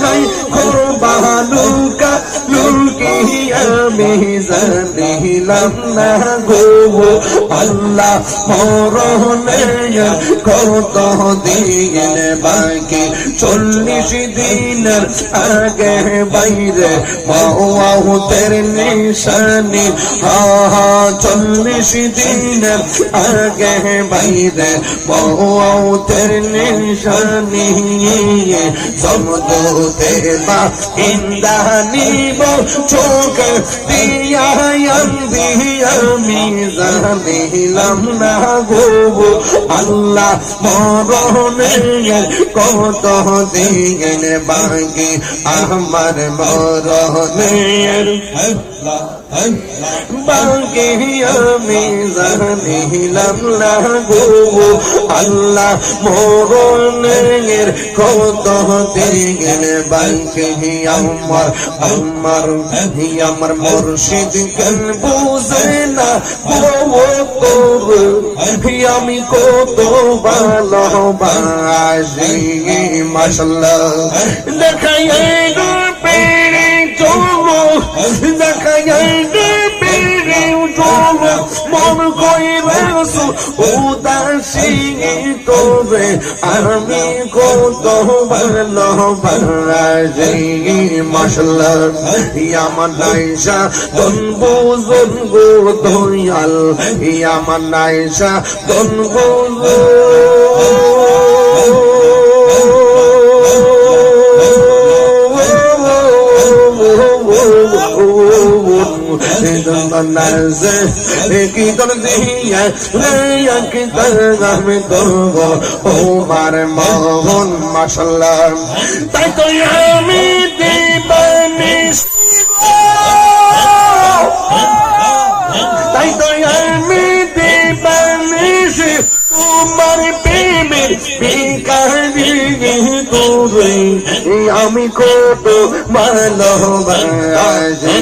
নাই বালুকা লুকি আমি জানিলাম না গো আল্লাহ মরণের কত দিন বাকি 40 দিনের আগে বাইরে মওতের নিশানি 40 দিনের আগে বাইরে মওতের নিশানি সমুদ্রে বা ইন্দানিব চোখ দিয়া আমি জানিলাম না গো আল্লাহ মরণের কত দিন বাকি আমার মরণের বাকি আমি জানিলাম না গো আল্লাহ মরণের কত দিন বাকি আমার মুর্শিদ কেন বুঝে না আমি কত ভালোবাসি মাশাআল্লাহ দেখাই পেরে চলো দেখাই পেরে চলো মন কইরাছো উদাসী তোরে আমি কত ভালোবাসি মাশাআল্লাহ আমার নাইসা তন বুঝন গো দয়াল আমার নাইসা তন কি তোর দিয়া কি আমি করব ওমার মোহন মাশাআল্লাহ তাই তো আমি দিবানিস তাই তো আমি দিবানিস তোমার প্রেমের ভিখারি তোরে আমি কত ভালোবাসি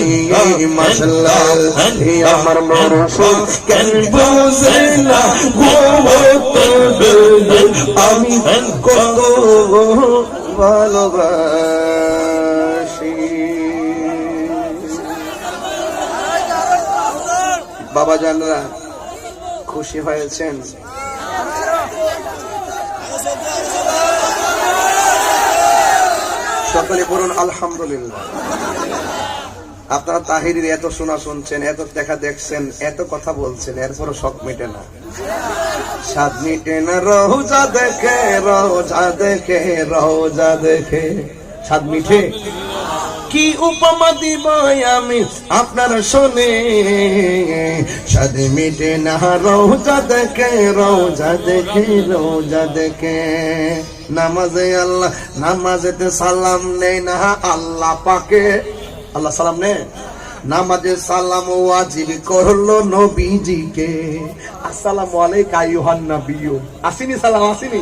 মাশাআল্লাহ আমার মুর্শিদ কেন বুঝে না আমি কত ভালোবাসি বাবা জানরা খুশি হয়েছেন সকলে বলুন আলহামদুলিল্লাহ আপনারা তাহিরের এত শোনা শুনছেন এত দেখা দেখছেন এত কথা বলছেন এরপরও শখ মেটে না স্বাদ মিটে না রোজা দেখে রোজা দেখে রোজা দেখে স্বাদ মিঠে কি উপমা দিব আমি আপনার শোনে স্বাদ মিটে না রোজা দেখে রোজা দেখে রোজা দেখে নামাজে আল্লাহ নামাজেতে সালাম নেই না আল্লাহ পাকে আল্লাহ সালাম নে নামাজে সালাম ওয়াজিব করলো নবীজিকে আসসালামু আলাইকা আইয়ুহান নবিয়্যু আসিনি সালাম আসিনি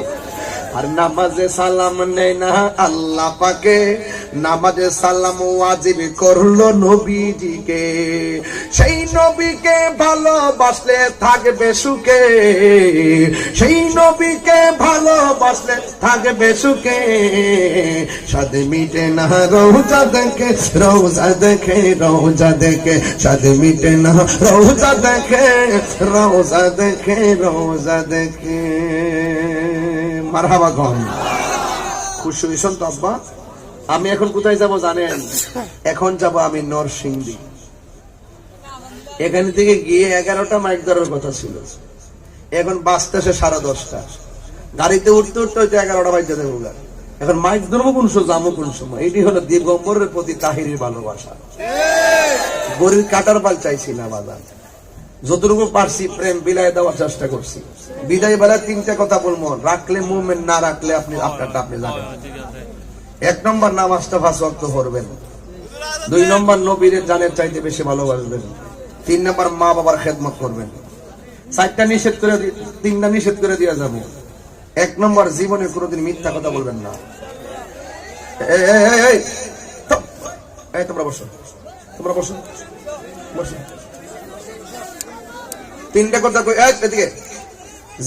আর নামাজে সালাম নেই না আল্লাহ পাকে নামাজে সালাম ওয়াজিব করলো নবীজিকে সেই নবীকে ভালোবাসলে থাকবে সুখে সেই নবীকে ভালোবাসলে থাকবে সুখে স্বাদ মিটে না রোজা দেখে রোজা দেখে রোজা দেখে স্বাদ মিটে না রোজা দেখে রোজা দেখে রোজা দেখে মারহাবা গন খুশি হইছেন তো আব্বা আমি এখন কোথায় যাব জানেন এখন যাব আমি নরসিংদী এখান থেকে গিয়ে 11টা মাইক ধরার কথা ছিল এখন বাজতেছে 10:30 গাড়িতে উঠতে উঠতে হয়তো 11টা বাজতে দেবো এখন মাইক ধরবো কোন সময় যাবো কোন সময় এটি হলো দিগম্বরের প্রতি তাহিরের ভালোবাসা গরির কাটার পাল চাইছি না বাজার যতটুকু পারছি প্রেম বিলাই দেওয়ার চেষ্টা করছি বিদায় বেলা 3টা কথা বলবো রাখলে মুভমেন্ট না রাখলে আপনি আপনারটা আপনি জানেন 1 নম্বর নামাজটা 5 ওয়াক্ত পড়বেন 2 নম্বর নবীর জানের চাইতে বেশি ভালোবাসবেন 3 নম্বর মা বাবার খেদমত করবেন 4টা নিষেধ করে 3টা নিষেধ করে দিয়া যাবো 1 নম্বর জীবনে কোনোদিন মিথ্যা কথা বলবেন না এই তোমরা বসো বসো 3টা কথা কই এদিকে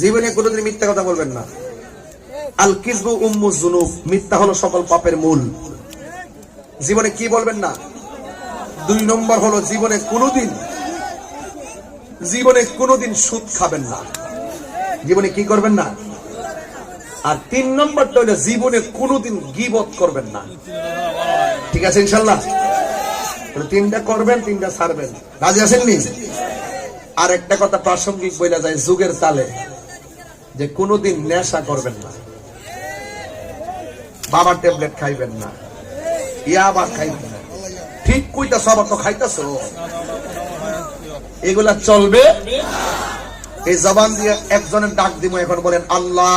জীবনে কোনোদিন মিথ্যা কথা বলবেন না আল কিযবু উম্মুজ যুনুব মিথ্যা হলো সকল পাপের মূল জীবনে কি বলবেন না? 2 নম্বর হলো জীবনে কোনোদিন সুদ খাবেন না। জীবনে কি করবেন না? আর 3 নম্বরটা হলো জীবনে কোনোদিন গীবত করবেন না। ঠিক আছে ইনশাআল্লাহ? 3টা করবেন, 3টা ছাড়বেন। রাজি আছেন নি? আর একটা কথা প্রাসঙ্গিক বইলা যায় যুগের তালে, যে কোনোদিন নেশা করবেন না, বাবা ট্যাবলেট খাইবেন না, ইয়াবা খাইবেন না। ঠিক কইতা সব তো খাইতাছ, এগুলা চলবে। এই জবান দিয়ে একজনের ডাক দিব, এখন বলেন আল্লাহ।